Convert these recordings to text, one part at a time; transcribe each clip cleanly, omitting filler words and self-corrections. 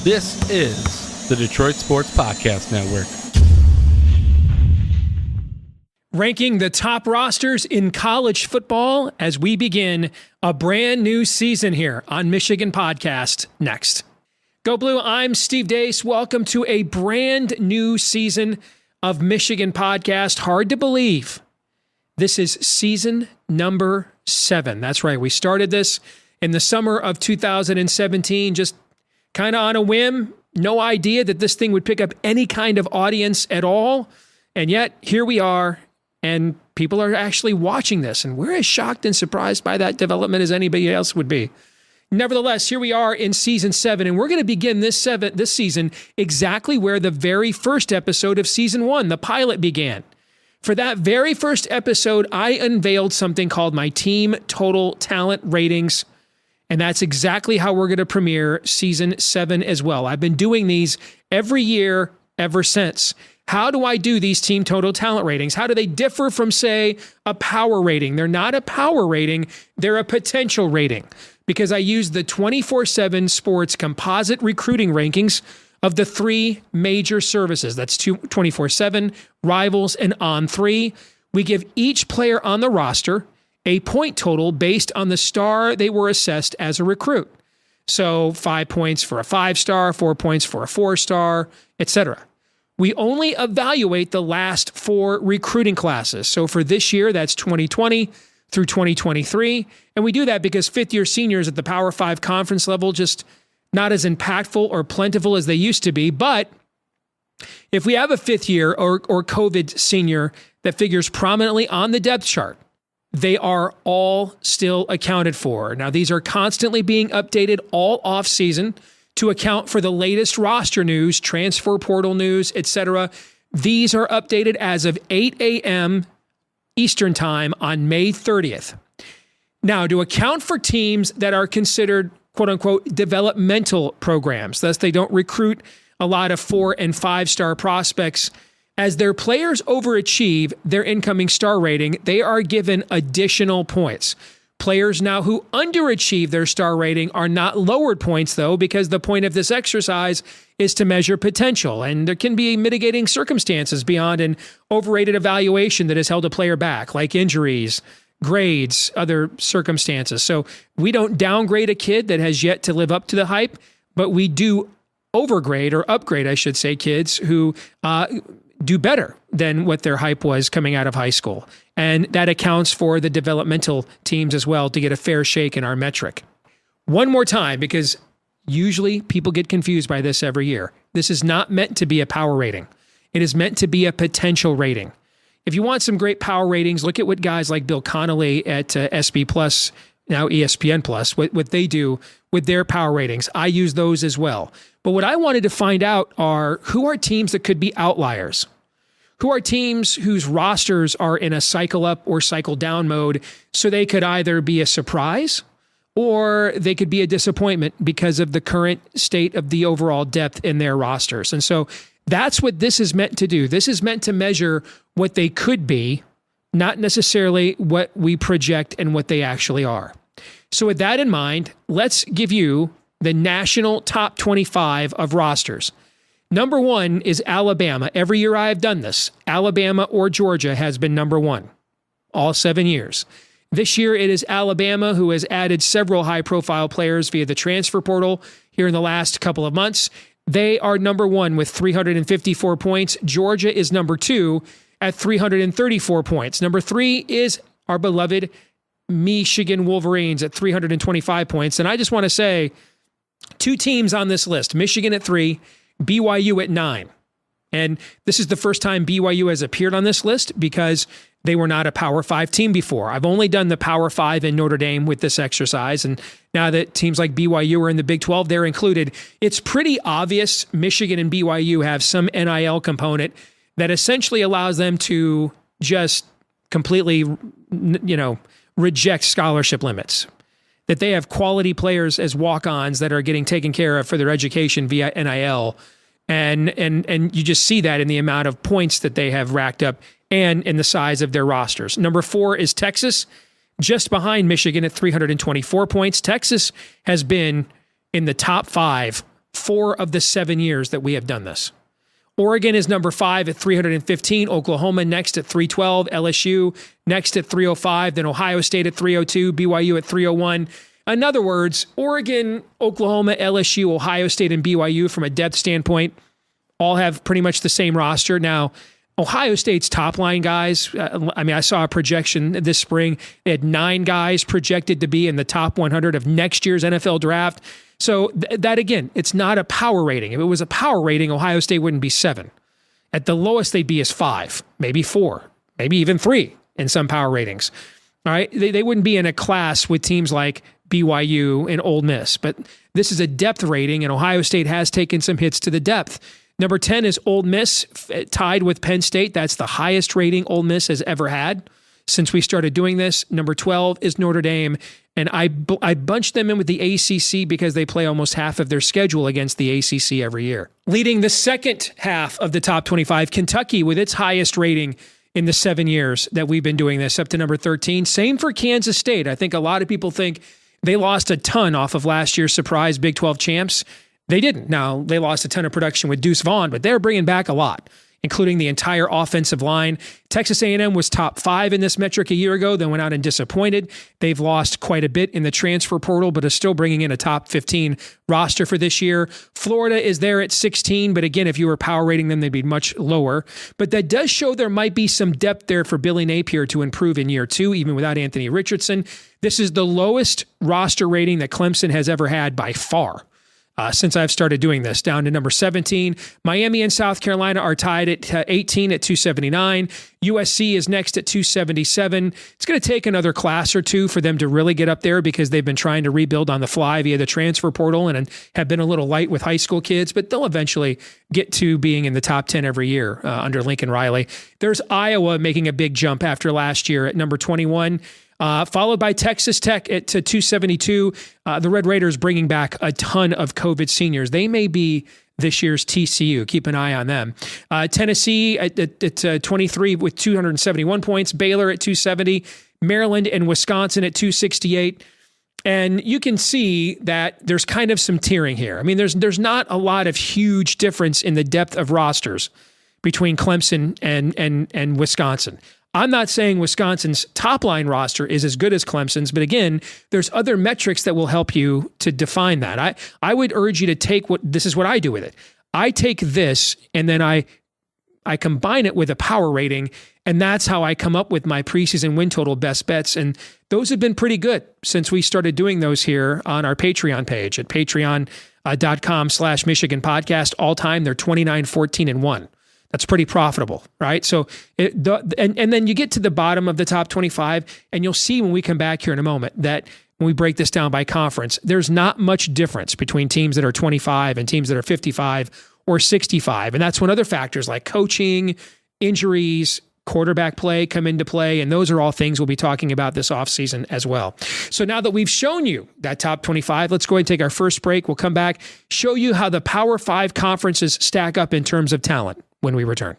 This is the Detroit Sports Podcast Network. Ranking the top rosters in college football as we begin a brand new season here on Michigan Podcast next. Go Blue, I'm Steve Deace. Welcome to a brand new season of Michigan Podcast. Hard to believe. This is season number 7. That's right. We started this in the summer of 2017, just kind of on a whim. No idea that this thing would pick up any kind of audience at all. And yet here we are. And people are actually watching this, and we're as shocked and surprised by that development as anybody else would be. Nevertheless, here we are in season 7, and we're going to begin this season exactly where the very first episode of season 1, the pilot, began. For that very first episode, I unveiled something called my team total talent ratings, and that's exactly how we're going to premiere season 7 as well. I've been doing these every year ever since. How do I do these team total talent ratings? How do they differ from, say, a power rating? They're not a power rating. They're a potential rating because I use the 24/7 Sports composite recruiting rankings of the 3 major services. That's 24/7, Rivals, and On3. We give each player on the roster a point total based on the star they were assessed as a recruit. So 5 points for a 5-star, 4 points for a 4-star, etc. We only evaluate the last 4 recruiting classes. So for this year, that's 2020 through 2023. And we do that because fifth-year seniors at the Power 5 conference level just not as impactful or plentiful as they used to be. But if we have a fifth-year or COVID senior that figures prominently on the depth chart, they are all still accounted for. Now, these are constantly being updated all off-season to account for the latest roster news, transfer portal news, etc. These are updated as of 8 a.m. Eastern Time on May 30th. Now, to account for teams that are considered, quote-unquote, developmental programs, thus they don't recruit a lot of 4- and 5-star prospects, as their players overachieve their incoming star rating, they are given additional points. Players now who underachieve their star rating are not lowered points, though, because the point of this exercise is to measure potential, and there can be mitigating circumstances beyond an overrated evaluation that has held a player back, like injuries, grades, other circumstances. So we don't downgrade a kid that has yet to live up to the hype, but we do overgrade or upgrade, I should say, kids who do better than what their hype was coming out of high school. And that accounts for the developmental teams as well to get a fair shake in our metric. One more time, because usually people get confused by this every year. This is not meant to be a power rating. It is meant to be a potential rating. If you want some great power ratings, look at what guys like Bill Connolly at SB Plus, now ESPN Plus, what they do with their power ratings. I use those as well. But what I wanted to find out are who are teams that could be outliers? Who are teams whose rosters are in a cycle up or cycle down mode, so they could either be a surprise or they could be a disappointment because of the current state of the overall depth in their rosters. And so that's what this is meant to do. This is meant to measure what they could be, not necessarily what we project and what they actually are. So with that in mind, let's give you the national top 25 of rosters. Number 1 is Alabama. Every year I have done this. Alabama or Georgia has been number 1 all 7 years. This year it is Alabama, who has added several high-profile players via the transfer portal here in the last couple of months. They are number 1 with 354 points. Georgia is number 2 at 334 points. Number 3 is our beloved Michigan Wolverines at 325 points. And I just want to say 2 teams on this list, Michigan at 3, BYU at 9. And this is the first time BYU has appeared on this list because they were not a Power 5 team before. I've only done the Power 5 in Notre Dame with this exercise. And now that teams like BYU are in the Big 12, they're included. It's pretty obvious Michigan and BYU have some NIL component that essentially allows them to just completely, reject scholarship limits. That they have quality players as walk-ons that are getting taken care of for their education via NIL. And you just see that in the amount of points that they have racked up and in the size of their rosters. Number 4 is Texas, just behind Michigan at 324 points. Texas has been in the top 5 4 of the 7 years that we have done this. Oregon is number 5 at 315. Oklahoma next at 312. LSU next at 305. Then Ohio State at 302. BYU at 301. In other words, Oregon, Oklahoma, LSU, Ohio State, and BYU from a depth standpoint all have pretty much the same roster. Now, Ohio State's top line guys, I saw a projection this spring. They had 9 guys projected to be in the top 100 of next year's NFL draft. So that, again, it's not a power rating. If it was a power rating, Ohio State wouldn't be 7. At the lowest, they'd be as 5, maybe 4, maybe even 3 in some power ratings. All right, they wouldn't be in a class with teams like BYU and Ole Miss. But this is a depth rating, and Ohio State has taken some hits to the depth. Number 10 is Ole Miss, tied with Penn State. That's the highest rating Ole Miss has ever had since we started doing this. Number 12 is Notre Dame, and I bunched them in with the ACC because they play almost half of their schedule against the ACC every year. Leading the second half of the top 25, Kentucky with its highest rating in the 7 years that we've been doing this, up to number 13. Same for Kansas State. I think a lot of people think they lost a ton off of last year's surprise Big 12 champs. They didn't. Now, they lost a ton of production with Deuce Vaughn, but they're bringing back a lot, including the entire offensive line. Texas A&M was top 5 in this metric a year ago, then went out and disappointed. They've lost quite a bit in the transfer portal, but is still bringing in a top 15 roster for this year. Florida is there at 16, but again, if you were power rating them, they'd be much lower. But that does show there might be some depth there for Billy Napier to improve in year 2, even without Anthony Richardson. This is the lowest roster rating that Clemson has ever had by far. Since I've started doing this, down to number 17. Miami and South Carolina are tied at 18 at 279. USC is next at 277. It's going to take another class or two for them to really get up there because they've been trying to rebuild on the fly via the transfer portal and have been a little light with high school kids, but they'll eventually get to being in the top 10 every year under Lincoln Riley. There's Iowa making a big jump after last year at number 21. Followed by Texas Tech at 272. The Red Raiders bringing back a ton of COVID seniors. They may be this year's TCU. Keep an eye on them. Tennessee at 23 with 271 points. Baylor at 270. Maryland and Wisconsin at 268. And you can see that there's kind of some tiering here. I mean, there's not a lot of huge difference in the depth of rosters between Clemson and Wisconsin. I'm not saying Wisconsin's top-line roster is as good as Clemson's, but again, there's other metrics that will help you to define that. I would urge you to take this is what I do with it. I take this and then I combine it with a power rating, and that's how I come up with my preseason win total best bets. And those have been pretty good since we started doing those here on our Patreon page at patreon.com/Michigan Podcast. All time, they're 29, 14, and 1. That's pretty profitable, right? So, and then you get to the bottom of the top 25, and you'll see when we come back here in a moment that when we break this down by conference, there's not much difference between teams that are 25 and teams that are 55 or 65. And that's when other factors like coaching, injuries, quarterback play come into play, and those are all things we'll be talking about this offseason as well. So now that we've shown you that top 25, let's go ahead and take our first break. We'll come back, show you how the Power 5 conferences stack up in terms of talent when we return.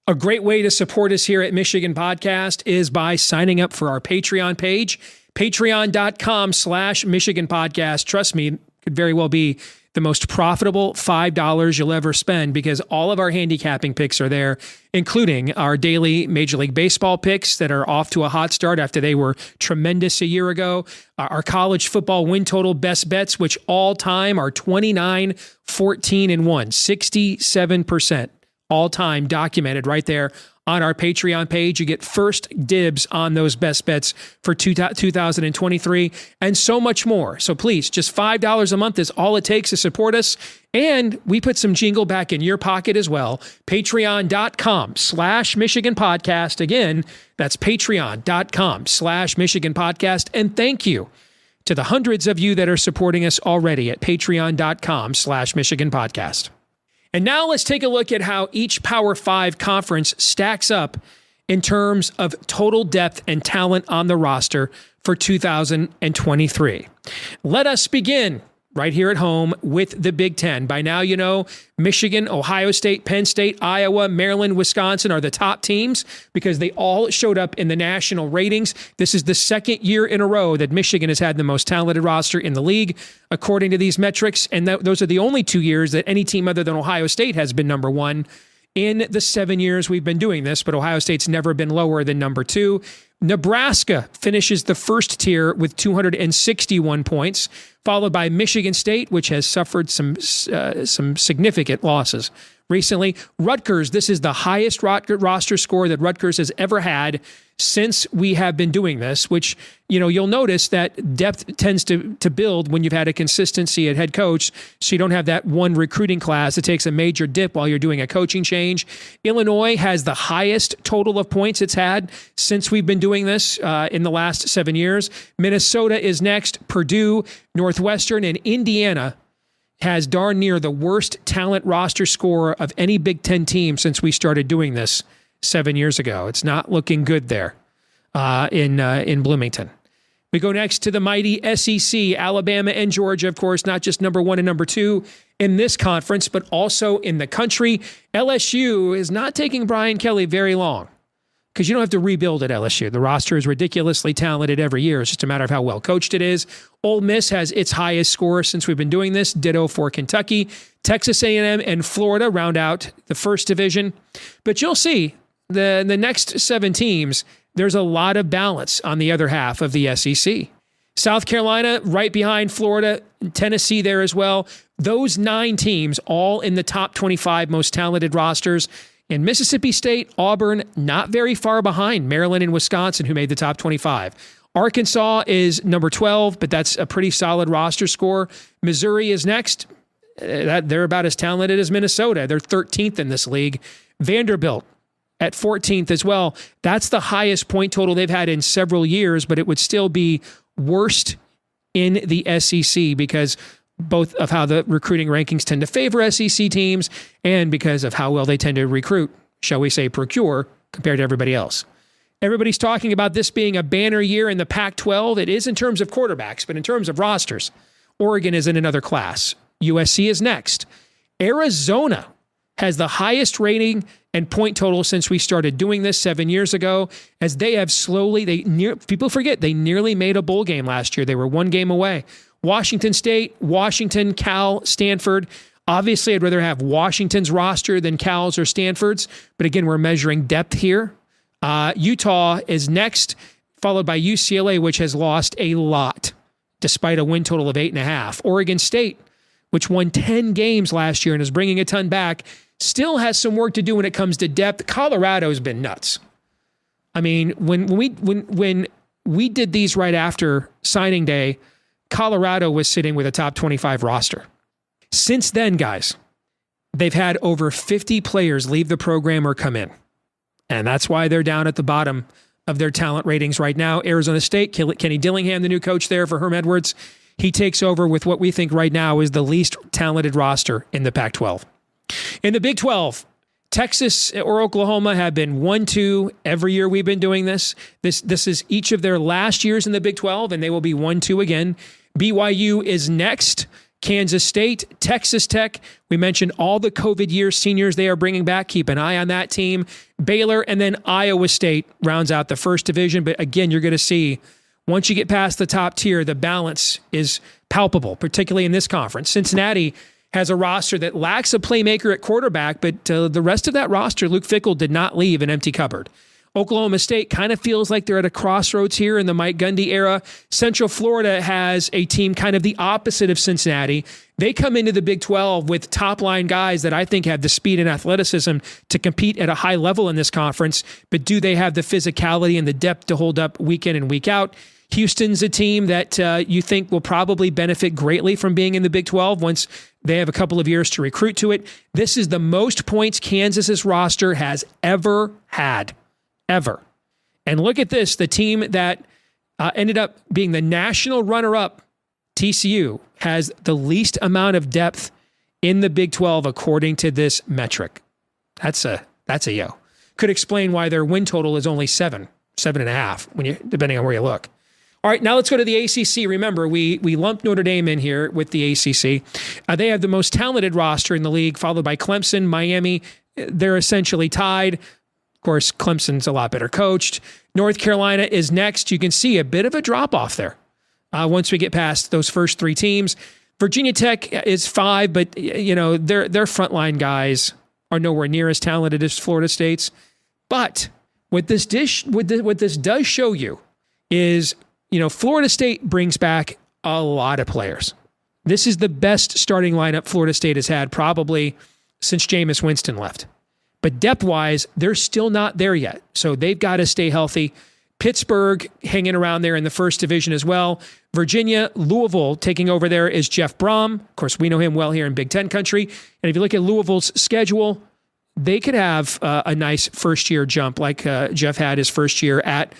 A great way to support us here at Michigan Podcast is by signing up for our Patreon page, patreon.com/Michigan Podcast. Trust me, it could very well be the most profitable $5 you'll ever spend because all of our handicapping picks are there, including our daily Major League Baseball picks that are off to a hot start after they were tremendous a year ago. Our college football win total best bets, which all time are 29, 14, and 1, 67%. All time documented right there on our Patreon page. You get first dibs on those best bets for 2023 and so much more. So please, just $5 a month is all it takes to support us. And we put some jingle back in your pocket as well. Patreon.com/Michigan Podcast. Again, that's patreon.com/Michigan Podcast. And thank you to the hundreds of you that are supporting us already at patreon.com/Michigan Podcast. And now let's take a look at how each Power 5 conference stacks up in terms of total depth and talent on the roster for 2023. Let us begin right here at home with the Big Ten. By now, you know, Michigan, Ohio State, Penn State, Iowa, Maryland, Wisconsin are the top teams because they all showed up in the national ratings. This is the second year in a row that Michigan has had the most talented roster in the league, according to these metrics. And those are the only 2 years that any team other than Ohio State has been number one in the 7 years we've been doing this, but Ohio State's never been lower than number 2. Nebraska finishes the first tier with 261 points, followed by Michigan State, which has suffered some significant losses recently. Rutgers, this is the highest roster score that Rutgers has ever had since we have been doing this, which, you know, you'll notice that depth tends to build when you've had a consistency at head coach, so you don't have that one recruiting class that takes a major dip while you're doing a coaching change. Illinois has the highest total of points it's had since we've been doing this in the last 7 years. Minnesota is next. Purdue, Northwestern, and Indiana has darn near the worst talent roster score of any Big Ten team since we started doing this 7 years ago. It's not looking good there in Bloomington. We go next to the mighty SEC, Alabama and Georgia, of course, not just number 1 and number 2 in this conference, but also in the country. LSU is not taking Brian Kelly very long because you don't have to rebuild at LSU. The roster is ridiculously talented every year. It's just a matter of how well coached it is. Ole Miss has its highest score since we've been doing this. Ditto for Kentucky. Texas A&M and Florida round out the first division. But you'll see the next 7 teams, there's a lot of balance on the other half of the SEC. South Carolina right behind Florida, Tennessee there as well. Those 9 teams all in the top 25 most talented rosters. In Mississippi State, Auburn, not very far behind Maryland and Wisconsin, who made the top 25. Arkansas is number 12, but that's a pretty solid roster score. Missouri is next. They're about as talented as Minnesota. They're 13th in this league. Vanderbilt at 14th as well. That's the highest point total they've had in several years, but it would still be worst in the SEC because both of how the recruiting rankings tend to favor SEC teams and because of how well they tend to recruit, shall we say, procure, compared to everybody else. Everybody's talking about this being a banner year in the Pac-12. It is in terms of quarterbacks, but in terms of rosters, Oregon is in another class. USC is next. Arizona has the highest rating and point total since we started doing this 7 years ago, as they have slowly, people forget, they nearly made a bowl game last year. They were 1 game away. Washington State, Washington, Cal, Stanford. Obviously, I'd rather have Washington's roster than Cal's or Stanford's, but again, we're measuring depth here. Utah is next, followed by UCLA, which has lost a lot, despite a win total of 8.5. Oregon State, which won 10 games last year and is bringing a ton back, still has some work to do when it comes to depth. Colorado's been nuts. I mean, when we did these right after signing day, Colorado was sitting with a top 25 roster. Since then, guys, they've had over 50 players leave the program or come in. And that's why they're down at the bottom of their talent ratings right now. Arizona State, Kenny Dillingham, the new coach there for Herm Edwards, he takes over with what we think right now is the least talented roster in the Pac-12. In the Big 12, Texas or Oklahoma have been 1-2 every year we've been doing this. This is each of their last years in the Big 12, and they will be 1-2 again. BYU is next. Kansas State, Texas Tech. We mentioned all the COVID year seniors they are bringing back. Keep an eye on that team. Baylor, and then Iowa State rounds out the first division. But again, you're going to see once you get past the top tier, the balance is palpable, particularly in this conference. Cincinnati has a roster that lacks a playmaker at quarterback, but the rest of that roster, Luke Fickell did not leave an empty cupboard. Oklahoma State kind of feels like they're at a crossroads here in the Mike Gundy era. Central Florida has a team kind of the opposite of Cincinnati. They come into the Big 12 with top-line guys that I think have the speed and athleticism to compete at a high level in this conference, but do they have the physicality and the depth to hold up week in and week out? Houston's a team that you think will probably benefit greatly from being in the Big 12 once they have a couple of years to recruit to it. This is the most points Kansas's roster has ever had. Ever. And look at this, the team that ended up being the national runner-up, TCU, has the least amount of depth in the Big 12 according to this metric. That's a yo. Could explain why their win total is only 7.5 depending on where you look. All right, now let's go to the ACC. Remember, we lumped Notre Dame in here with the ACC. They have the most talented roster in the league, followed by Clemson, Miami. They're essentially tied. Of course, Clemson's a lot better coached. North Carolina is next. You can see a bit of a drop-off there once we get past those first three teams. Virginia Tech is 5, but their frontline guys are nowhere near as talented as Florida State's. But what this does show you is, Florida State brings back a lot of players. This is the best starting lineup Florida State has had probably since Jameis Winston left. But depth-wise, they're still not there yet. So they've got to stay healthy. Pittsburgh hanging around there in the first division as well. Virginia, Louisville taking over there is Jeff Brom. Of course, we know him well here in Big Ten country. And if you look at Louisville's schedule, they could have a nice first-year jump like Jeff had his first year at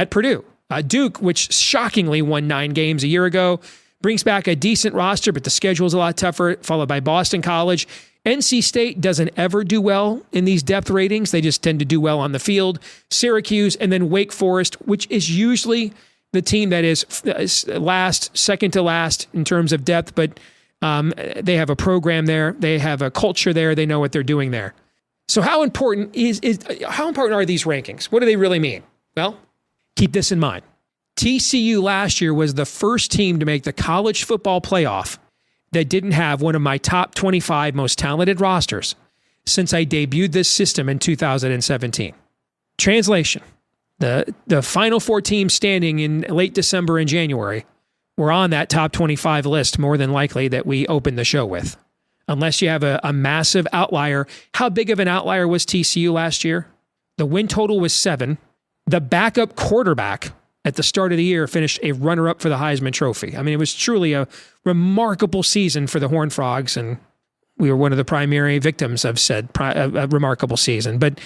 Purdue. Duke, which shockingly won 9 games a year ago, brings back a decent roster, but the schedule is a lot tougher, followed by Boston College. NC State doesn't ever do well in these depth ratings. They just tend to do well on the field. Syracuse, and then Wake Forest, which is usually the team that is second to last in terms of depth, but they have a program there. They have a culture there. They know what they're doing there. So how important are these rankings? What do they really mean? Well, keep this in mind. TCU last year was the first team to make the college football playoff that didn't have one of my top 25 most talented rosters since I debuted this system in 2017. Translation: the final 4 teams standing in late December and January were on that top 25 list more than likely that we opened the show with. Unless you have a massive outlier. How big of an outlier was TCU last year? The win total was 7. The backup quarterback at the start of the year finished a runner-up for the Heisman Trophy. I mean, it was truly a remarkable season for the Horned Frogs, and we were one of the primary victims of said a remarkable season. But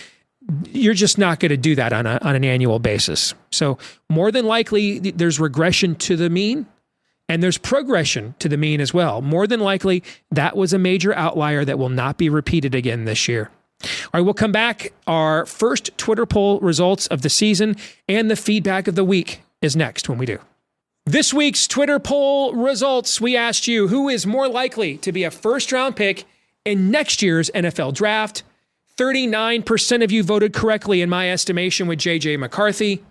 you're just not going to do that on an annual basis. So more than likely, there's regression to the mean, and there's progression to the mean as well. More than likely, that was a major outlier that will not be repeated again this year. All right, we'll come back. Our first Twitter poll results of the season and the feedback of the week is next when we do. This week's Twitter poll results, we asked you, who is more likely to be a first-round pick in next year's NFL draft? 39% of you voted correctly in my estimation with J.J. McCarthy.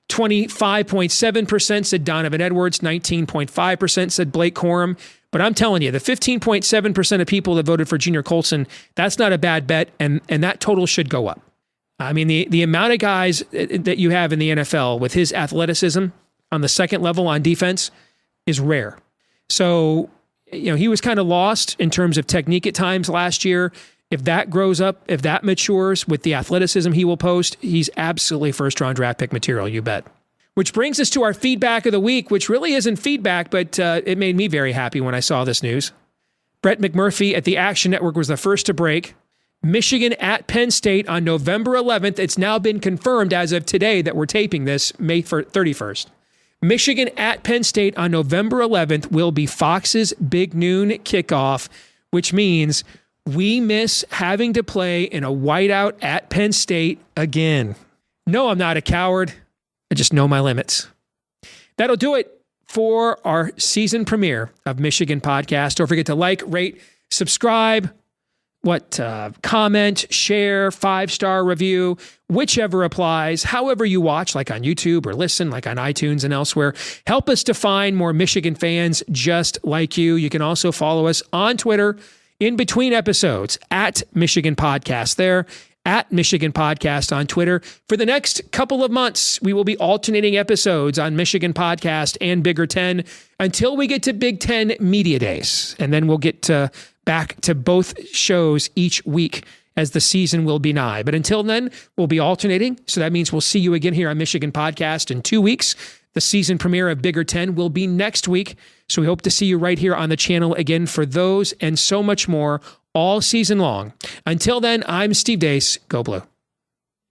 25.7% said Donovan Edwards. 19.5% said Blake Corum. But I'm telling you, the 15.7% of people that voted for Junior Colson, that's not a bad bet, and that total should go up. I mean, the amount of guys that you have in the NFL with his athleticism on the second level on defense is rare. So, he was kind of lost in terms of technique at times last year. If that grows up, if that matures with the athleticism he will post, he's absolutely first-round draft pick material, you bet. Which brings us to our feedback of the week, which really isn't feedback, but it made me very happy when I saw this news. Brett McMurphy at the Action Network was the first to break. Michigan at Penn State on November 11th. It's now been confirmed as of today that we're taping this May 31st. Michigan at Penn State on November 11th will be Fox's Big Noon kickoff, which means we miss having to play in a whiteout at Penn State again. No, I'm not a coward. I just know my limits. That'll do it for our season premiere of Michigan Podcast. Don't forget to like, rate, subscribe, comment, share, 5-star review, whichever applies, however you watch, like on YouTube or listen, like on iTunes and elsewhere. Help us to find more Michigan fans just like you. You can also follow us on Twitter in between episodes at Michigan Podcast there. At Michigan Podcast on Twitter. For the next couple of months, we will be alternating episodes on Michigan Podcast and Bigger Ten until we get to Big Ten Media Days. And then we'll get back to both shows each week as the season will be nigh. But until then, we'll be alternating. So that means we'll see you again here on Michigan Podcast in 2 weeks. The season premiere of Bigger Ten will be next week. So we hope to see you right here on the channel again for those and so much more all season long. Until then, I'm Steve Deace. Go Blue.